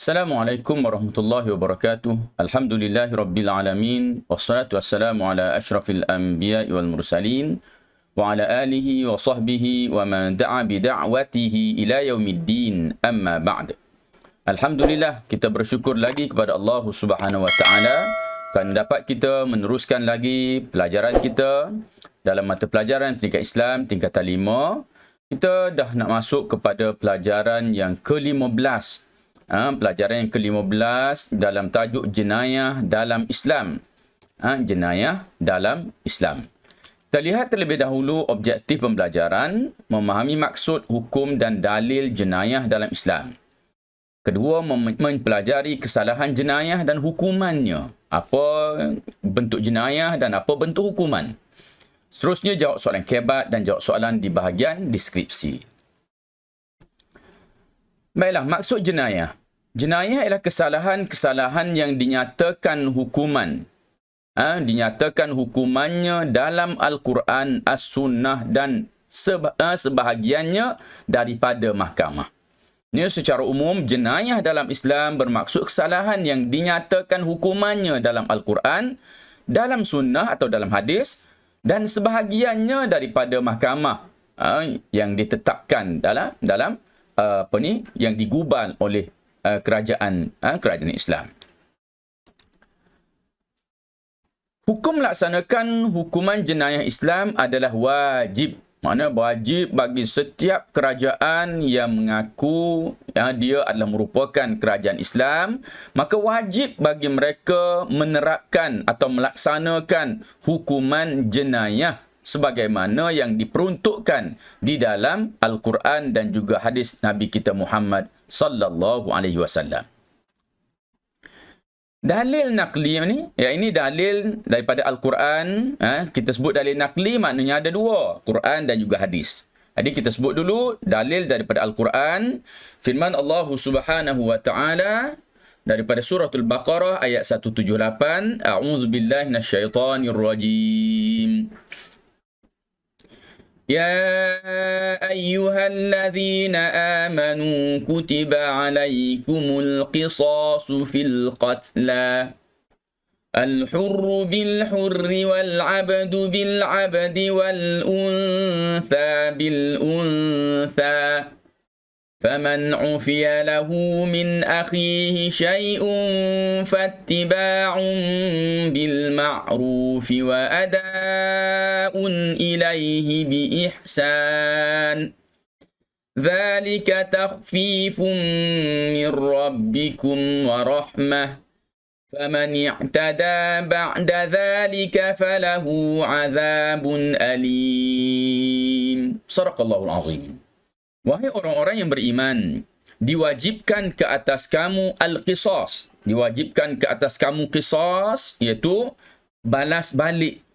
Assalamualaikum warahmatullahi wabarakatuh. Alhamdulillahi rabbil alamin. Wassalatu wassalamu ala asyrafil anbiya'i wal mursalin. Wa ala alihi wa sahbihi wa man da'a bida'watihi ila yaumiddin. Amma ba'd. Alhamdulillah, kita bersyukur lagi kepada Allah Subhanahu wa taala kerana dapat kita meneruskan lagi pelajaran kita dalam mata pelajaran tingkat Islam tingkatan 5. Kita dah nak masuk kepada pelajaran yang ke-15. Pelajaran yang ke-15 dalam tajuk jenayah dalam Islam. Jenayah dalam Islam. Kita lihat terlebih dahulu objektif pembelajaran, memahami maksud, hukum dan dalil jenayah dalam Islam. Kedua, mempelajari kesalahan jenayah dan hukumannya. Apa bentuk jenayah dan apa bentuk hukuman. Seterusnya, jawab soalan kebat dan jawab soalan di bahagian deskripsi. Baiklah, maksud jenayah. Jenayah ialah kesalahan-kesalahan yang dinyatakan hukuman. Dinyatakan hukumannya dalam Al-Quran, As-Sunnah dan sebahagiannya daripada mahkamah. Ini secara umum, jenayah dalam Islam bermaksud kesalahan yang dinyatakan hukumannya dalam Al-Quran, dalam Sunnah atau dalam hadis dan sebahagiannya daripada mahkamah yang ditetapkan dalam yang digubal oleh kerajaan Islam. Hukum melaksanakan hukuman jenayah Islam adalah wajib. Maknanya wajib bagi setiap kerajaan yang mengaku dia adalah merupakan kerajaan Islam, maka wajib bagi mereka menerapkan atau melaksanakan hukuman jenayah sebagaimana yang diperuntukkan di dalam Al-Quran dan juga hadis Nabi kita Muhammad sallallahu alaihi wasallam. Dalil naqli ni, ini dalil daripada Al-Quran. Kita sebut dalil naqli maknanya ada dua, Quran dan juga hadis. Jadi kita sebut dulu dalil daripada Al-Quran. Firman Allah Subhanahu wa taala daripada suratul Baqarah ayat 178, A'udzubillahi minasyaitonirrajim. يا أيها الذين آمنوا كتب عليكم القصاص في القتلى الحر بالحر والعبد بالعبد والأنثى بالأنثى فمن عفي له من أخيه شيء فاتباع بالمعروف وأداء إليه بإحسان ذلك تخفيف من ربكم ورحمة فمن اعتدى بعد ذلك فله عذاب أليم صدق الله العظيم. Wahai orang-orang yang beriman, diwajibkan ke atas kamu al-qisas. Diwajibkan ke atas kamu qisas, iaitu balas balik.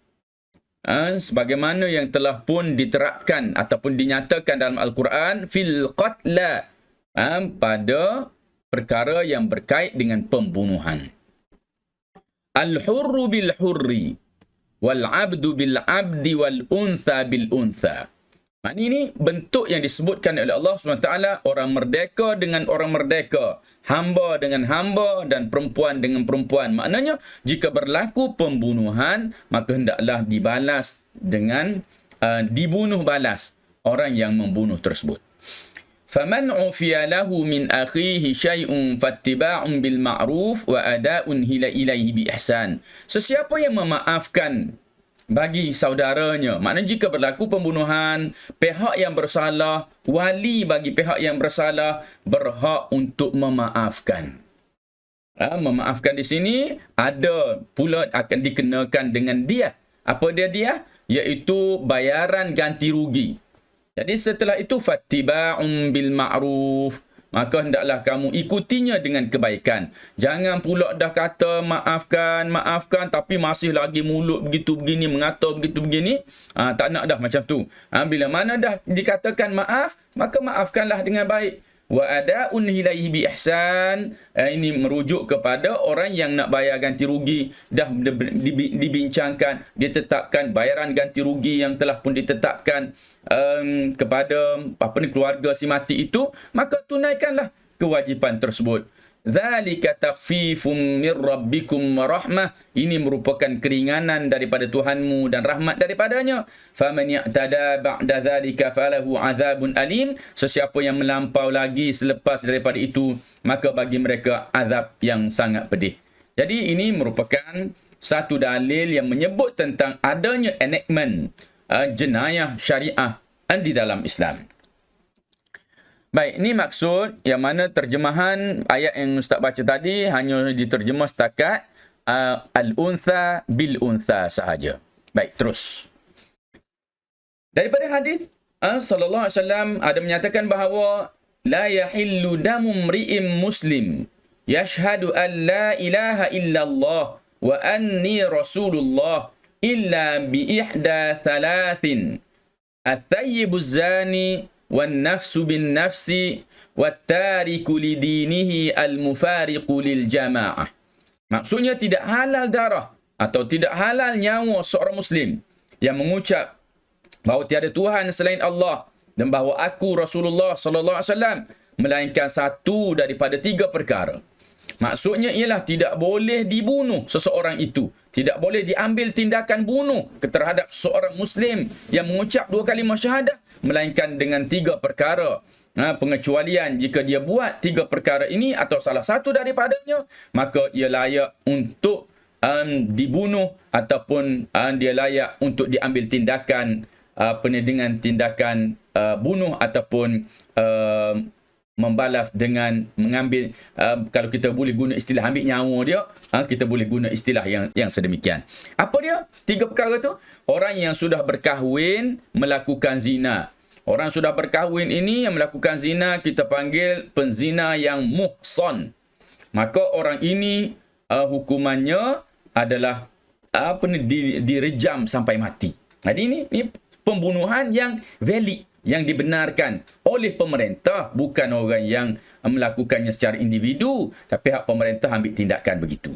Sebagaimana yang telah pun diterapkan ataupun dinyatakan dalam Al-Quran, fil qatla, pada perkara yang berkait dengan pembunuhan. Al-hurru bil-hurri, wal-abdu bil-abdi, wal-untha bil-untha. Maknanya ini bentuk yang disebutkan oleh Allah SWT, orang merdeka dengan orang merdeka, hamba dengan hamba dan perempuan dengan perempuan. Maknanya jika berlaku pembunuhan, maka hendaklah dibalas dengan dibunuh balas orang yang membunuh tersebut. Faman ufiya lahu min akhihi syai'un fattiba'un bil ma'ruf wa ada'un ilaihi bi ihsan. Sesiapa yang memaafkan bagi saudaranya, maknanya jika berlaku pembunuhan, pihak yang bersalah, wali bagi pihak yang bersalah berhak untuk memaafkan. Memaafkan di sini ada pula akan dikenakan dengan dia. Apa dia? Iaitu bayaran ganti rugi. Jadi setelah itu fattiba'un bil ma'ruf, maka hendaklah kamu ikutinya dengan kebaikan. Jangan pula dah kata maafkan tapi masih lagi mulut begitu begini, mengata begitu begini. Tak nak dah macam tu. Bila mana dah dikatakan maaf, maka maafkanlah dengan baik. Wa ada'un ilaihi bi ihsan. Ini merujuk kepada orang yang nak bayar ganti rugi. Dah dibincangkan, ditetapkan bayaran ganti rugi yang telah pun ditetapkan kepada keluarga si mati itu, maka tunaikanlah kewajipan tersebut. dzalika takhfifum mir rabbikum wa rahmah. Ini merupakan keringanan daripada Tuhanmu dan rahmat daripadanya. Faman ya'tada ba'da dzalika falahu adzabun alim. Sesiapa yang melampau lagi selepas daripada itu, maka bagi mereka azab yang sangat pedih. Jadi ini merupakan satu dalil yang menyebut tentang adanya enactment jenayah syariah di dalam Islam. Baik, ini maksud yang mana terjemahan ayat yang Ustaz baca tadi hanya diterjemah setakat al-untha bil-untha sahaja. Baik, terus. Daripada hadis sallallahu alaihi wasallam ada menyatakan bahawa la yahillu damu mri'in muslim yashhadu an la ilaha illallah wa anni rasulullah illa bi ihda thalathin at-tayyibuz zani wan nafsu bin nafsi wat tariku li dinihi al mufariqu lil jamaah. Maksudnya tidak halal darah atau tidak halal nyawa seorang muslim yang mengucap bahawa tiada Tuhan selain Allah dan bahawa aku Rasulullah sallallahu alaihi wasallam melainkan satu daripada tiga perkara. Maksudnya ialah tidak boleh dibunuh seseorang itu. Tidak boleh diambil tindakan bunuh terhadap seorang Muslim yang mengucap dua kalimah syahadah, melainkan dengan tiga perkara. Pengecualian jika dia buat tiga perkara ini atau salah satu daripadanya, maka ia layak untuk dibunuh ataupun dia layak untuk diambil tindakan dengan tindakan bunuh ataupun membalas dengan mengambil, kalau kita boleh guna istilah ambil nyawa dia, kita boleh guna istilah yang sedemikian. Apa dia? Tiga perkara tu. Orang yang sudah berkahwin melakukan zina. Orang sudah berkahwin ini yang melakukan zina kita panggil penzina yang muhsan. Maka orang ini hukumannya adalah direjam sampai mati. Jadi ini pembunuhan yang valid, yang dibenarkan oleh pemerintah, bukan orang yang melakukannya secara individu, tapi hak pemerintah ambil tindakan begitu.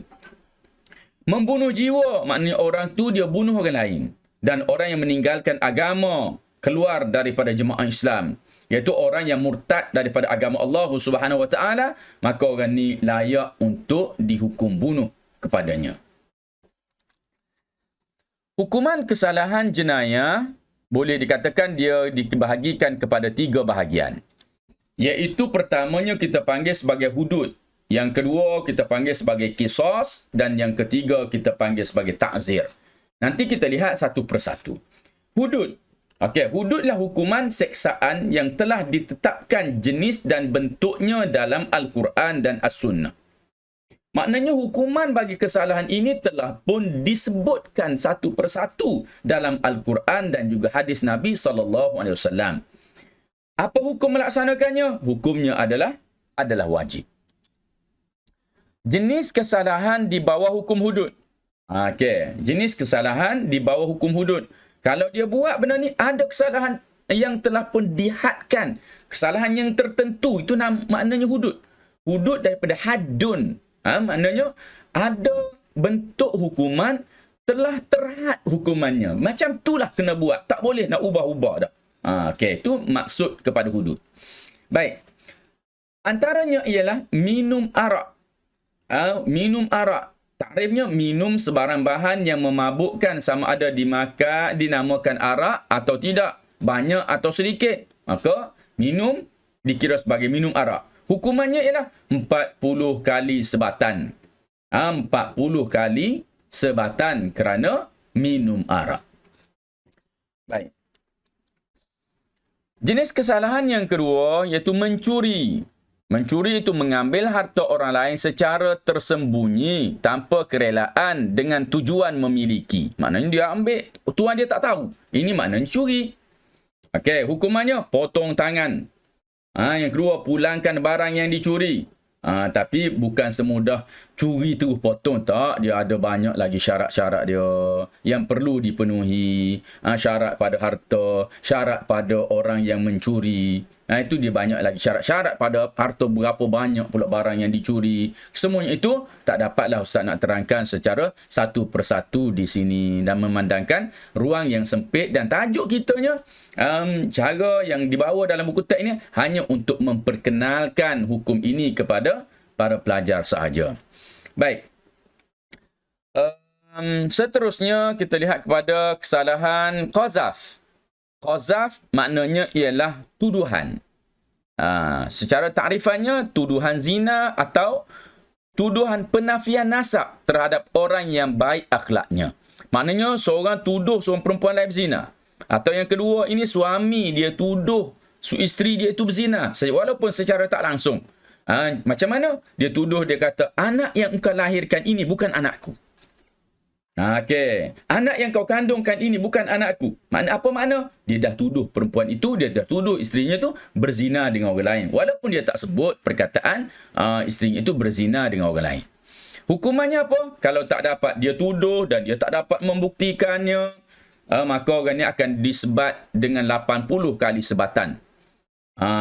Membunuh jiwa maknanya orang tu dia bunuh orang lain, dan orang yang meninggalkan agama, keluar daripada jemaah Islam, iaitu orang yang murtad daripada agama Allah Subhanahu wa taala, maka orang ni layak untuk dihukum bunuh kepadanya. Hukuman kesalahan jenayah boleh dikatakan dia dibahagikan kepada tiga bahagian. Iaitu pertamanya kita panggil sebagai hudud. Yang kedua kita panggil sebagai qisas. Dan yang ketiga kita panggil sebagai ta'zir. Nanti kita lihat satu persatu. Hudud. Okey, hududlah hukuman seksaan yang telah ditetapkan jenis dan bentuknya dalam Al-Quran dan As-Sunnah. Maknanya hukuman bagi kesalahan ini telah pun disebutkan satu persatu dalam Al-Quran dan juga hadis Nabi SAW. Apa hukum melaksanakannya? Hukumnya adalah wajib. Jenis kesalahan di bawah hukum hudud. Okey, jenis kesalahan di bawah hukum hudud. Kalau dia buat benda ni, ada kesalahan yang telah pun dihadkan. Kesalahan yang tertentu, itu maknanya hudud. Hudud daripada haddun. Maknanya ada bentuk hukuman telah terhad hukumannya. Macam itulah kena buat. Tak boleh nak ubah-ubah dah. Okey, itu maksud kepada hudud. Baik. Antaranya ialah minum arak. Minum arak. Takrifnya minum sebarang bahan yang memabukkan, sama ada dinamakan arak atau tidak, banyak atau sedikit. Maka minum dikira sebagai minum arak. Hukumannya ialah 40 kali sebatan. 40 kali sebatan kerana minum arak. Baik. Jenis kesalahan yang kedua iaitu mencuri. Mencuri itu mengambil harta orang lain secara tersembunyi tanpa kerelaan dengan tujuan memiliki. Maknanya dia ambil, tuan dia tak tahu. Ini maknanya curi. Okey, hukumannya potong tangan. Yang kedua, pulangkan barang yang dicuri. Tapi bukan semudah curi terus potong, tak. Dia ada banyak lagi syarat-syarat dia yang perlu dipenuhi. Syarat pada harta, syarat pada orang yang mencuri. Itu dia banyak lagi syarat-syarat pada harta, berapa banyak pula barang yang dicuri. Semuanya itu tak dapatlah Ustaz nak terangkan secara satu persatu di sini, dan memandangkan ruang yang sempit, dan tajuk kitanya cara yang dibawa dalam buku teks ini hanya untuk memperkenalkan hukum ini kepada para pelajar sahaja. Baik. Seterusnya kita lihat kepada kesalahan qazaf. Qazaf maknanya ialah tuduhan. Secara takrifannya, tuduhan zina atau tuduhan penafian nasab terhadap orang yang baik akhlaknya. Maknanya seorang tuduh seorang perempuan lain berzina. Atau yang kedua, ini suami dia tuduh isteri dia itu berzina. Walaupun secara tak langsung. Macam mana? Dia tuduh, dia kata, anak yang engkau lahirkan ini bukan anakku. Okey. Anak yang kau kandungkan ini bukan anakku. Apa makna? Dia dah tuduh perempuan itu, dia dah tuduh isterinya tu berzina dengan orang lain. Walaupun dia tak sebut perkataan isterinya itu berzina dengan orang lain. Hukumannya apa? Kalau tak dapat dia tuduh dan dia tak dapat membuktikannya, maka orang ni akan disebat dengan 80 kali sebatan.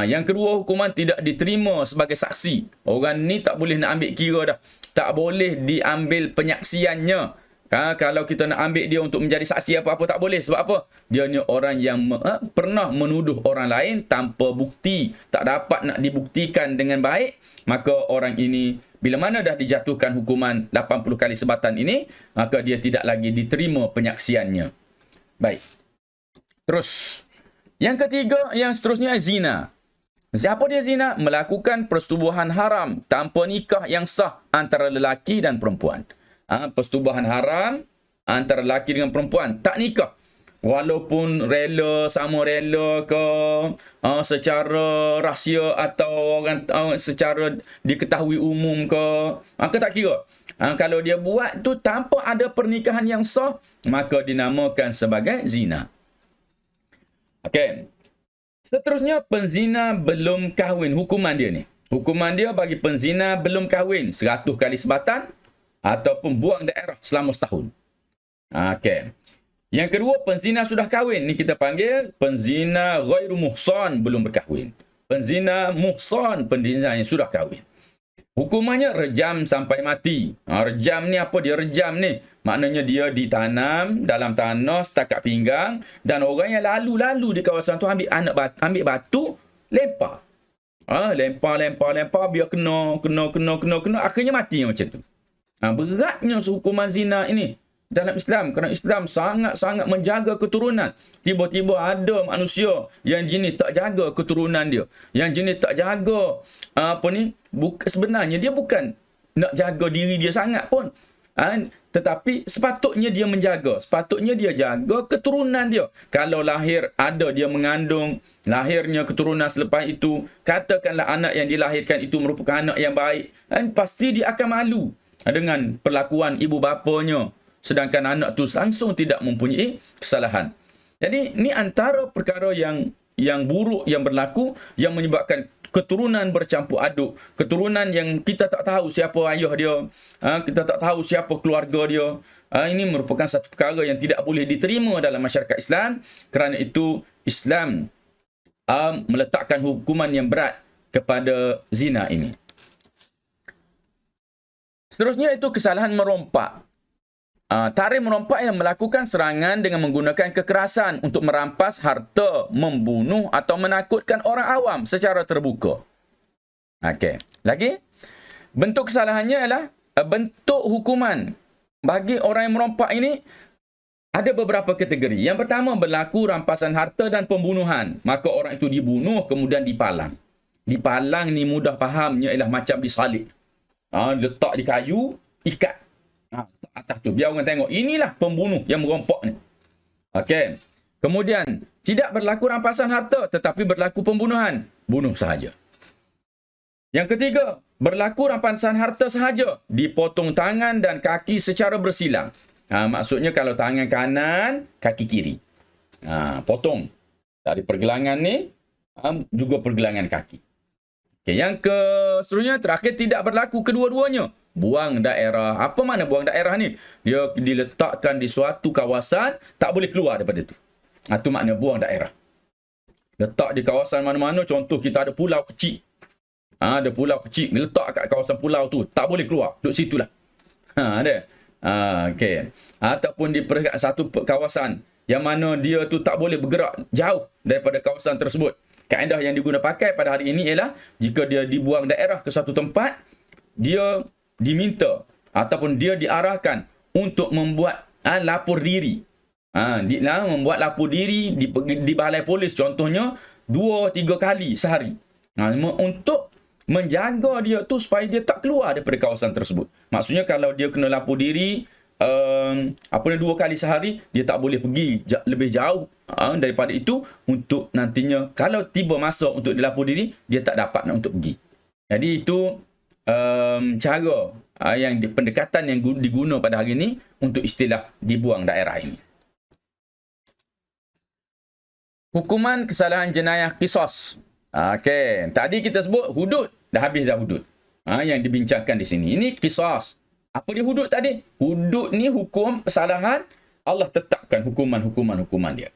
Yang kedua, hukuman tidak diterima sebagai saksi. Orang ni tak boleh nak ambil kira dah. Tak boleh diambil penyaksiannya. Kalau kita nak ambil dia untuk menjadi saksi apa-apa, tak boleh. Sebab apa? Dia ni orang yang pernah menuduh orang lain tanpa bukti. Tak dapat nak dibuktikan dengan baik. Maka orang ini, bila mana dah dijatuhkan hukuman 80 kali sebatan ini, maka dia tidak lagi diterima penyaksiannya. Baik. Terus. Yang ketiga, yang seterusnya, zina. Siapa dia zina? Melakukan persetubuhan haram tanpa nikah yang sah antara lelaki dan perempuan. Persetubuhan haram antara lelaki dengan perempuan. Tak nikah. Walaupun rela, sama rela ke, secara rahsia atau secara diketahui umum ke, maka tak kira. Kalau dia buat tu tanpa ada pernikahan yang sah, maka dinamakan sebagai zina. Okey. Seterusnya, penzina belum kahwin. Hukuman dia ni. Hukuman dia bagi penzina belum kahwin, 100 kali sebatan ataupun buang daerah selama setahun. Okey. Yang kedua, penzina sudah kahwin. Ni kita panggil penzina ghairu muhsan, belum berkahwin. Penzina muhsan, penzina yang sudah kahwin. Hukumannya rejam sampai mati. Rejam ni apa dia rejam ni? Maknanya dia ditanam dalam tanah setakat pinggang dan orang yang lalu-lalu di kawasan tu ambil batu, lempar. Lempar biar kena akhirnya mati macam tu. Beratnya hukuman zina ini dalam Islam. Kerana Islam sangat-sangat menjaga keturunan. Tiba-tiba ada manusia yang jenis tak jaga keturunan dia. Yang jenis tak jaga sebenarnya dia bukan nak jaga diri dia sangat pun. Tetapi sepatutnya dia menjaga. Sepatutnya dia jaga keturunan dia. Kalau lahir ada dia mengandung, lahirnya keturunan selepas itu, katakanlah anak yang dilahirkan itu merupakan anak yang baik, pasti dia akan malu dengan perlakuan ibu bapanya, sedangkan anak tu langsung tidak mempunyai kesalahan. Jadi ni antara perkara yang buruk yang berlaku, yang menyebabkan keturunan bercampur aduk, keturunan yang kita tak tahu siapa ayah dia, kita tak tahu siapa keluarga dia. Ini merupakan satu perkara yang tidak boleh diterima dalam masyarakat Islam. Kerana itu Islam meletakkan hukuman yang berat kepada zina ini. Seterusnya itu kesalahan merompak. Tahrif merompak yang melakukan serangan dengan menggunakan kekerasan untuk merampas harta, membunuh atau menakutkan orang awam secara terbuka. Okey. Lagi, bentuk kesalahannya ialah bentuk hukuman. Bagi orang yang merompak ini ada beberapa kategori. Yang pertama, berlaku rampasan harta dan pembunuhan. Maka orang itu dibunuh kemudian dipalang. Dipalang ni mudah fahamnya ialah macam disalib. Letak di kayu, ikat atas tu, biar orang tengok. Inilah pembunuh yang merompak ni. Okey. Kemudian, tidak berlaku rampasan harta tetapi berlaku pembunuhan. Bunuh sahaja. Yang ketiga, berlaku rampasan harta sahaja. Dipotong tangan dan kaki secara bersilang. Maksudnya kalau tangan kanan, kaki kiri. Potong. Dari pergelangan ni, juga pergelangan kaki. Okay, yang seterusnya, terakhir, tidak berlaku kedua-duanya. Buang daerah. Apa makna buang daerah ni? Dia diletakkan di suatu kawasan, tak boleh keluar daripada tu. Itu makna buang daerah. Letak di kawasan mana-mana, contoh kita ada pulau kecil. Ada pulau kecil, letak kat kawasan pulau tu, tak boleh keluar. Duduk situlah. Ada. Okay. Ataupun di satu kawasan yang mana dia tu tak boleh bergerak jauh daripada kawasan tersebut. Kaedah yang diguna pakai pada hari ini ialah jika dia dibuang daerah ke satu tempat, dia diminta ataupun dia diarahkan untuk membuat lapor diri. Membuat lapor diri di balai polis contohnya 2-3 kali sehari. Untuk menjaga dia tu supaya dia tak keluar daripada kawasan tersebut. Maksudnya kalau dia kena lapor diri 2 kali sehari, dia tak boleh pergi lebih jauh daripada itu, untuk nantinya kalau tiba masa untuk dilapor diri, dia tak dapat untuk pergi. Jadi itu cara pendekatan yang diguna pada hari ini untuk istilah dibuang daerah ini. Hukuman kesalahan jenayah qisas. Okey, tadi kita sebut hudud, dah habis dah hudud. Yang dibincangkan di sini. Ini qisas. Apa dia hudud tadi? Hudud ni hukum kesalahan, Allah tetapkan hukuman dia.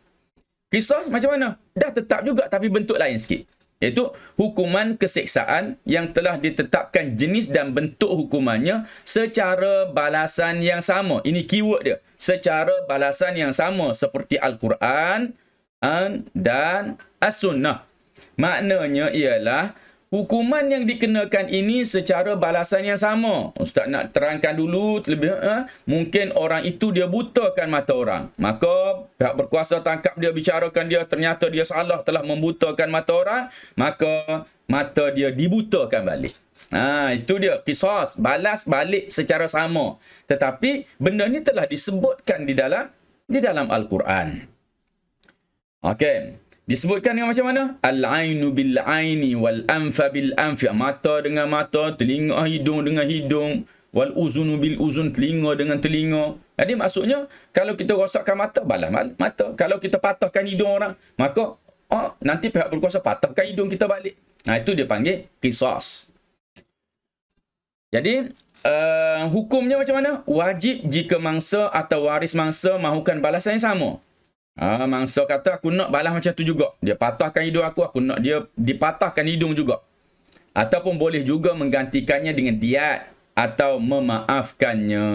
Qisas macam mana? Dah tetap juga tapi bentuk lain sikit. Iaitu hukuman keseksaan yang telah ditetapkan jenis dan bentuk hukumannya secara balasan yang sama. Ini keyword dia. Secara balasan yang sama seperti Al-Quran dan As-Sunnah. Maknanya ialah hukuman yang dikenakan ini secara balasan yang sama. Ustaz nak terangkan dulu terlebih, mungkin orang itu dia butakan mata orang. Maka pihak berkuasa tangkap dia, bicarakan dia, ternyata dia salah, telah membutakan mata orang, maka mata dia dibutakan balik. Itu dia qisas, balas balik secara sama. Tetapi benda ni telah disebutkan di dalam Al-Quran. Okey. Disebutkan dengan macam mana? Al-ainu bil-aini wal-anfa bil-anfi. Mata dengan mata, telinga hidung dengan hidung, wal-uzunu bil-uzun, telinga dengan telinga. Jadi maksudnya, kalau kita rosakkan mata, balas mata. Kalau kita patahkan hidung orang, maka nanti pihak berkuasa patahkan hidung kita balik. Itu dia panggil qisas. Jadi, hukumnya macam mana? Wajib jika mangsa atau waris mangsa mahukan balasan yang sama. Mangsa kata aku nak balas macam tu juga. Dia patahkan hidung aku nak dia dipatahkan hidung juga. Ataupun boleh juga menggantikannya dengan diat atau memaafkannya.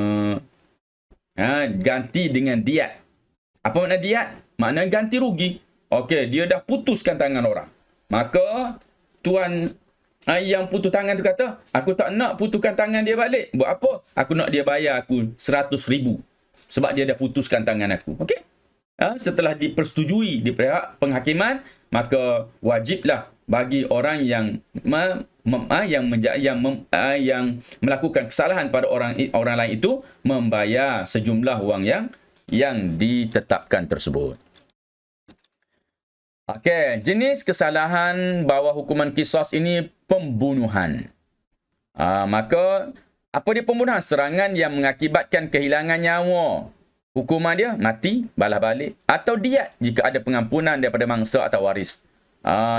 Ganti dengan diat. Apa makna diat? Makna ganti rugi. Okey, dia dah putuskan tangan orang. Maka tuan yang putus tangan tu kata, aku tak nak putuskan tangan dia balik. Buat apa? Aku nak dia bayar aku 100,000. Sebab dia dah putuskan tangan aku. Okey? Setelah dipersetujui di pihak penghakiman, maka wajiblah bagi orang yang melakukan kesalahan pada orang lain itu membayar sejumlah wang yang ditetapkan tersebut. Okey, jenis kesalahan bawah hukuman qisas ini pembunuhan. Maka apa dia pembunuhan? Serangan yang mengakibatkan kehilangan nyawa. Hukuman dia mati, balas balik, atau diat jika ada pengampunan daripada mangsa atau waris.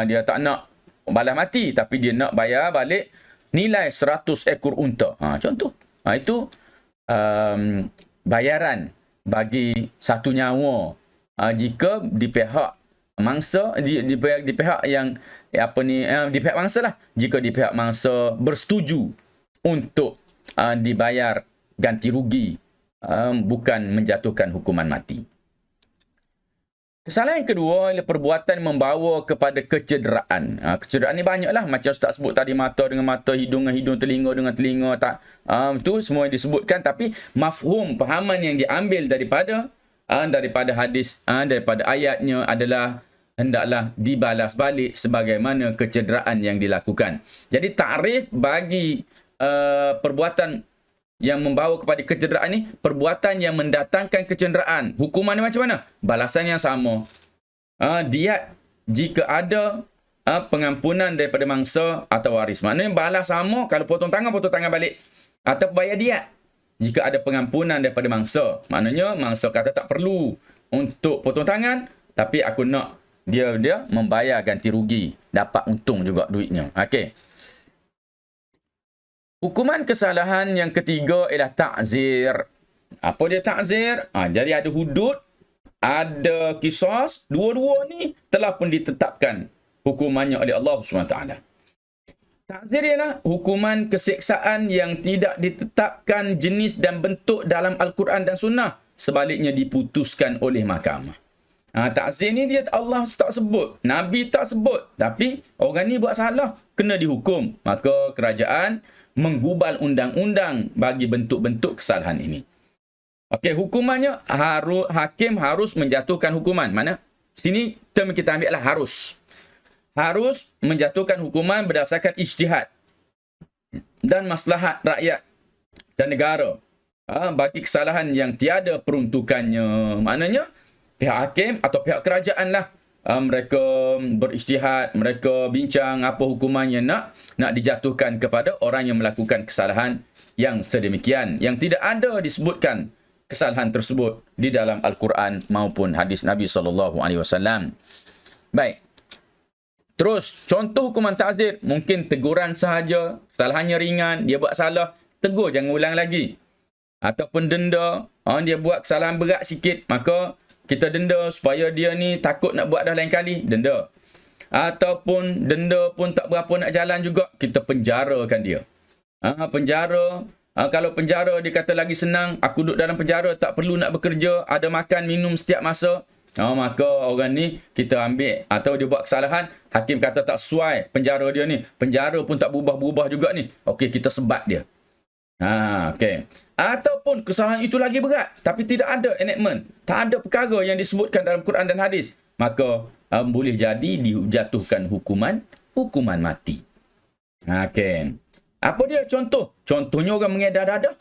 Dia tak nak balas mati, tapi dia nak bayar balik nilai 100 ekor unta. Contoh. Itu bayaran bagi satu nyawa. Jika di pihak mangsa, di pihak yang di pihak mangsa lah. Jika di pihak mangsa bersetuju untuk dibayar ganti rugi, bukan menjatuhkan hukuman mati. Kesalahan yang kedua ialah perbuatan membawa kepada kecederaan. Kecederaan ni banyaklah, macam Ustaz sebut tadi, mata dengan mata, hidung dengan hidung, telinga dengan telinga, itu semua yang disebutkan, tapi mafhum, pahaman yang diambil daripada hadis, daripada ayatnya adalah hendaklah dibalas balik sebagaimana kecederaan yang dilakukan. Jadi takrif bagi perbuatan yang membawa kepada kecederaan ni, perbuatan yang mendatangkan kecederaan. Hukuman ni macam mana? Balasan yang sama. Diat jika ada pengampunan daripada mangsa atau waris. Maknanya balas sama, kalau potong tangan balik. Atau bayar diat jika ada pengampunan daripada mangsa. Maknanya mangsa kata tak perlu untuk potong tangan, tapi aku nak dia membayar ganti rugi. Dapat untung juga duitnya. Okey. Hukuman kesalahan yang ketiga ialah ta'zir. Apa dia ta'zir? Jadi ada hudud, ada qisas. Dua-dua ni telah pun ditetapkan hukumannya oleh Allah SWT. Ta'zir ialah hukuman keseksaan yang tidak ditetapkan jenis dan bentuk dalam Al-Quran dan Sunnah. Sebaliknya diputuskan oleh mahkamah. Ta'zir ni dia Allah tak sebut, Nabi tak sebut. Tapi orang ni buat salah, kena dihukum. Maka kerajaan menggubal undang-undang bagi bentuk-bentuk kesalahan ini. Okey, hukumannya hakim harus menjatuhkan hukuman. Mana? Sini term kita ambil lah harus. Harus menjatuhkan hukuman berdasarkan ijtihad dan maslahat rakyat dan negara. Bagi kesalahan yang tiada peruntukannya. Maknanya pihak hakim atau pihak kerajaan lah. Mereka berijtihad, mereka bincang apa hukuman yang nak dijatuhkan kepada orang yang melakukan kesalahan yang sedemikian. Yang tidak ada disebutkan kesalahan tersebut di dalam Al-Quran maupun hadis Nabi SAW. Baik. Terus, contoh hukuman ta'zir. Mungkin teguran sahaja, kesalahannya ringan, dia buat salah, tegur, jangan ulang lagi. Ataupun denda, dia buat kesalahan berat sikit, maka kita denda supaya dia ni takut nak buat dah lain kali, denda. Ataupun denda pun tak berapa nak jalan juga, kita penjarakan dia. Penjara, kalau penjara dia kata lagi senang, aku duduk dalam penjara, tak perlu nak bekerja, ada makan, minum setiap masa. Maka orang ni kita ambil, atau dia buat kesalahan, hakim kata tak sesuai penjara dia ni. Penjara pun tak berubah-berubah juga ni. Okey, kita sebat dia. Okey. Ataupun kesalahan itu lagi berat, tapi tidak ada enactment. Tak ada perkara yang disebutkan dalam Quran dan hadis. Maka boleh jadi dijatuhkan hukuman mati. Okey. Apa dia contoh? Contohnya orang mengedar dada.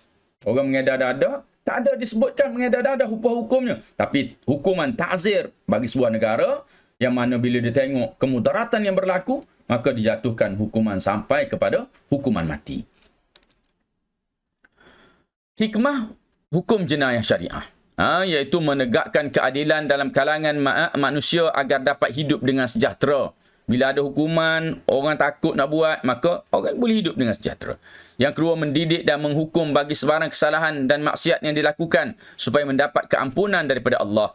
Orang mengedar dada, tak ada disebutkan mengedar dada hukumnya. Tapi hukuman ta'zir bagi sebuah negara, yang mana bila dia tengok kemudaratan yang berlaku, maka dijatuhkan hukuman sampai kepada hukuman mati. Hikmah hukum jenayah syariah. Iaitu menegakkan keadilan dalam kalangan manusia agar dapat hidup dengan sejahtera. Bila ada hukuman, orang takut nak buat, maka orang boleh hidup dengan sejahtera. Yang kedua, mendidik dan menghukum bagi sebarang kesalahan dan maksiat yang dilakukan supaya mendapat keampunan daripada Allah.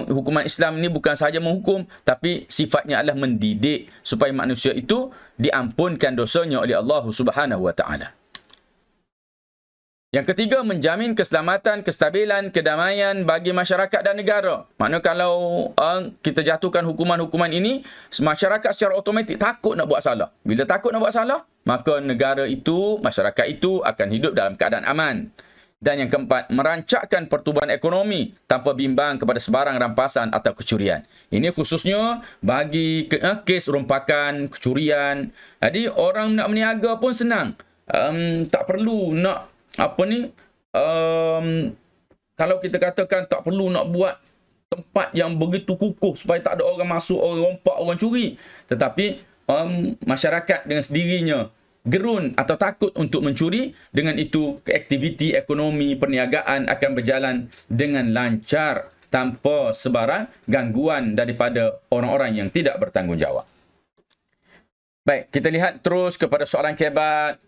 Hukuman Islam ini bukan sahaja menghukum, tapi sifatnya adalah mendidik supaya manusia itu diampunkan dosanya oleh Allah Subhanahu wa taala. Yang ketiga, menjamin keselamatan, kestabilan, kedamaian bagi masyarakat dan negara. Maknanya kalau kita jatuhkan hukuman-hukuman ini, masyarakat secara automatik takut nak buat salah. Bila takut nak buat salah, maka negara itu, masyarakat itu akan hidup dalam keadaan aman. Dan yang keempat, merancakkan pertumbuhan ekonomi tanpa bimbang kepada sebarang rampasan atau kecurian. Ini khususnya bagi kes rompakan, kecurian. Jadi orang nak berniaga pun senang. Tak perlu nak kalau kita katakan tak perlu nak buat tempat yang begitu kukuh supaya tak ada orang masuk, orang rompak, orang curi. Tetapi masyarakat dengan sendirinya gerun atau takut untuk mencuri. Dengan itu, aktiviti ekonomi perniagaan akan berjalan dengan lancar tanpa sebarang gangguan daripada orang-orang yang tidak bertanggungjawab. Baik, kita lihat terus kepada soalan kebat.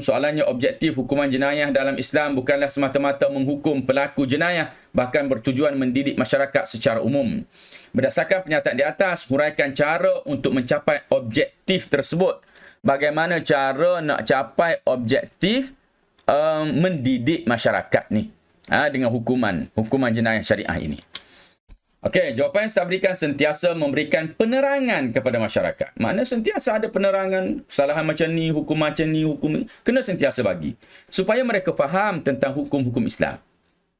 Soalannya, objektif hukuman jenayah dalam Islam bukanlah semata-mata menghukum pelaku jenayah, bahkan bertujuan mendidik masyarakat secara umum. Berdasarkan pernyataan di atas, huraikan cara untuk mencapai objektif tersebut. Bagaimana cara nak capai objektif mendidik masyarakat ni dengan hukuman jenayah syariah ini? Okey, jawapan yang saya berikan, sentiasa memberikan penerangan kepada masyarakat. Maknanya sentiasa ada penerangan, kesalahan macam ni, hukum macam ni, hukum kena sentiasa bagi. Supaya mereka faham tentang hukum-hukum Islam.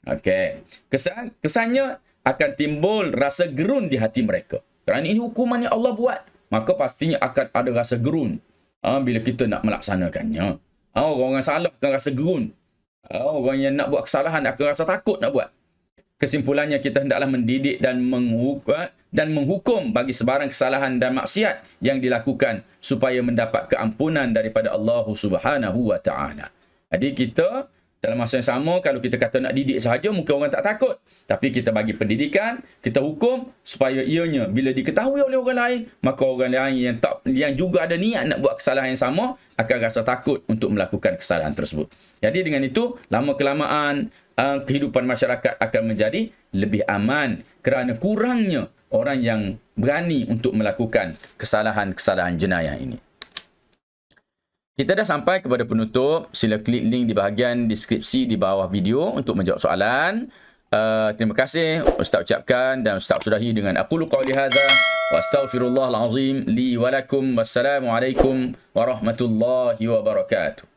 Okey, kesannya akan timbul rasa gerun di hati mereka. Kerana ini hukuman yang Allah buat, maka pastinya akan ada rasa gerun bila kita nak melaksanakannya. Orang yang salah akan rasa gerun. Orang yang nak buat kesalahan akan rasa takut nak buat. Kesimpulannya, kita hendaklah mendidik dan menghukum bagi sebarang kesalahan dan maksiat yang dilakukan supaya mendapat keampunan daripada Allah Subhanahu wa taala. Jadi kita dalam masa yang sama, kalau kita kata nak didik sahaja, mungkin orang tak takut. Tapi kita bagi pendidikan, kita hukum supaya ianya bila diketahui oleh orang lain, maka orang lain yang juga ada niat nak buat kesalahan yang sama akan rasa takut untuk melakukan kesalahan tersebut. Jadi dengan itu, lama-kelamaan kehidupan masyarakat akan menjadi lebih aman kerana kurangnya orang yang berani untuk melakukan kesalahan-kesalahan jenayah ini. Kita dah sampai kepada penutup. Sila klik link di bahagian deskripsi di bawah video untuk menjawab soalan. Terima kasih Ustaz ucapkan dan Ustaz sudahi dengan aqulu qawli hadza wa astaghfirullahal azim li wa lakum. Wassalamualaikum warahmatullahi wabarakatuh.